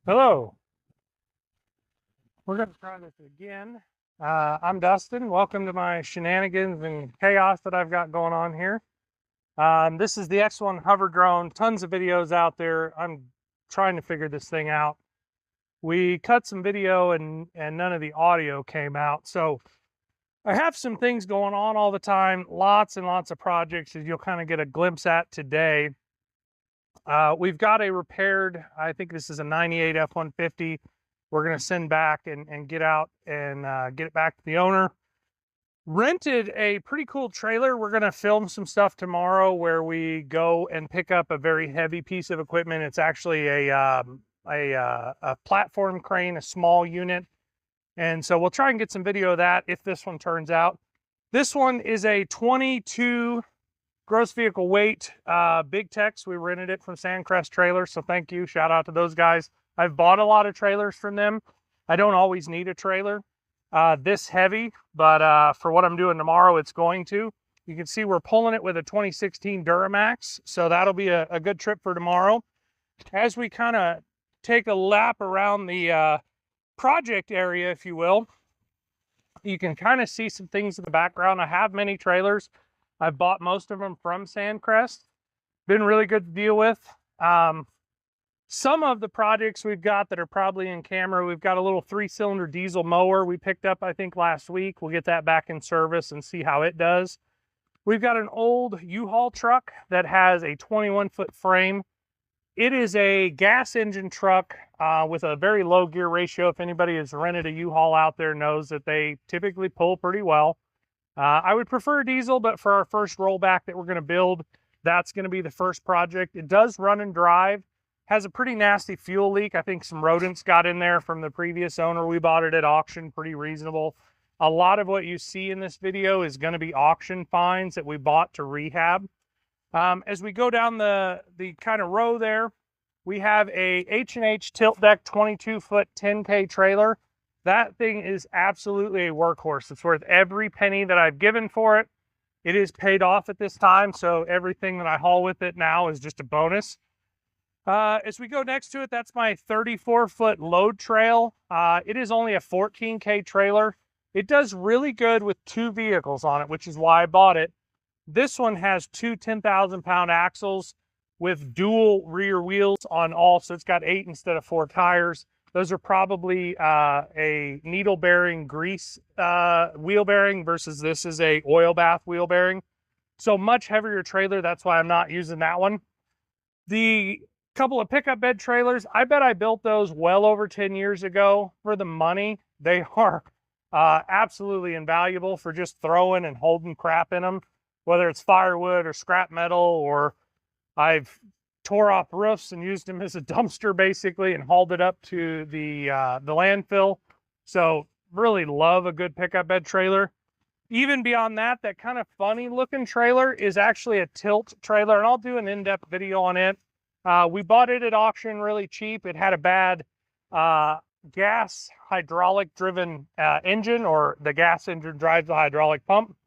Hello, we're going to try this again. I'm Dustin. Welcome to my shenanigans and chaos that I've got going on here. This is the X1 hover drone. Tons of videos out there. I'm trying to figure this thing out. We cut some video and none of the audio came out. So I have some things going on all the time. Lots and lots of projects as you'll kind of get a glimpse at today. We've got a repaired, I think this is a 98 F-150. We're going to send back and get out and get it back to the owner. Rented a pretty cool trailer. We're going to film some stuff tomorrow where we go and pick up a very heavy piece of equipment. It's actually a platform crane, a small unit. And so we'll try and get some video of that if this one turns out. This one is a 22 gross vehicle weight Big Tex. We rented it from Sandcrest Trailers, so thank you. Shout out to those guys. I've bought a lot of trailers from them. I don't always need a trailer this heavy, but for what I'm doing tomorrow, it's going to. You can see we're pulling it with a 2016 Duramax, so that'll be a good trip for tomorrow. As we kind of take a lap around the project area, if you will, you can kind of see some things in the background. I have many trailers. I've bought most of them from Sandcrest. Been really good to deal with. Some of the projects we've got that are probably in camera, we've got a little 3-cylinder diesel mower we picked up, I think, last week. We'll get that back in service and see how it does. We've got an old U-Haul truck that has a 21-foot frame. It is a gas engine truck with a very low gear ratio. If anybody has rented a U-Haul out there knows that they typically pull pretty well. I would prefer diesel, but for our first rollback that we're going to build, that's going to be the first project. It does run and drive. Has a pretty nasty fuel leak. I think some rodents got in there from the previous owner. We bought it at auction, pretty reasonable. A lot of what you see in this video is going to be auction finds that we bought to rehab. As we go down the kind of row there, we have a H&H tilt deck 22-foot 10K trailer. That thing is absolutely a workhorse. It's worth every penny that I've given for it. It is paid off at this time, so everything that I haul with it now is just a bonus. As we go next to it, that's my 34-foot load trail. It is only a 14K trailer. It does really good with 2 vehicles on it, which is why I bought it. This one has 2 10,000-pound axles with dual rear wheels on all, so it's got 8 instead of 4 tires. Those are probably a needle bearing grease wheel bearing versus this is a oil bath wheel bearing. So much heavier trailer, that's why I'm not using that one. The couple of pickup bed trailers, I bet I built those well over 10 years ago for the money. They are absolutely invaluable for just throwing and holding crap in them, whether it's firewood or scrap metal, or I've tore off roofs and used them as a dumpster basically and hauled it up to the landfill. So really love a good pickup bed trailer. Even beyond that, that kind of funny looking trailer is actually a tilt trailer, and I'll do an in-depth video on it. We bought it at auction really cheap. It had a bad gas hydraulic driven engine, or the gas engine drives the hydraulic pump.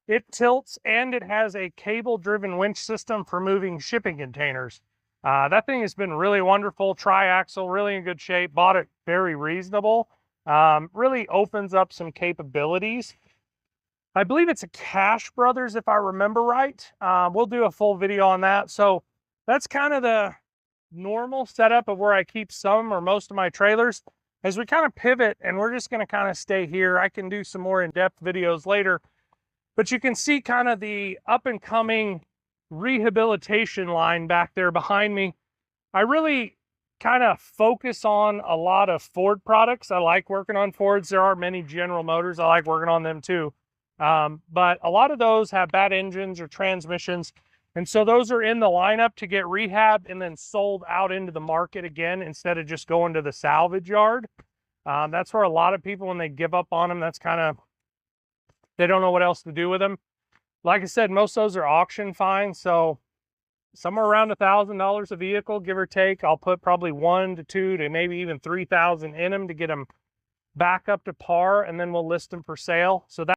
It tilts, and it has a cable driven winch system for moving shipping containers. That thing has been really wonderful. Tri-axle, really in good shape. Bought it very reasonable. Really opens up some capabilities. I believe it's a Cash Brothers, if I remember right. We'll do a full video on that. So that's kind of the normal setup of where I keep some or most of my trailers. As we kind of pivot, and we're just going to kind of stay here. I can do some more in-depth videos later. But you can see kind of the up-and-coming rehabilitation line back there behind me. I really kind of focus on a lot of Ford products. I like working on Fords. There are many General Motors. I like working on them too. But a lot of those have bad engines or transmissions. And so those are in the lineup to get rehabbed and then sold out into the market again instead of just going to the salvage yard. That's where a lot of people, when they give up on them, that's kind of, they don't know what else to do with them. Like I said, most of those are auction finds, so somewhere around $1,000 a vehicle, give or take. I'll put probably 1 to 2 to maybe even 3,000 in them to get them back up to par, and then we'll list them for sale. So that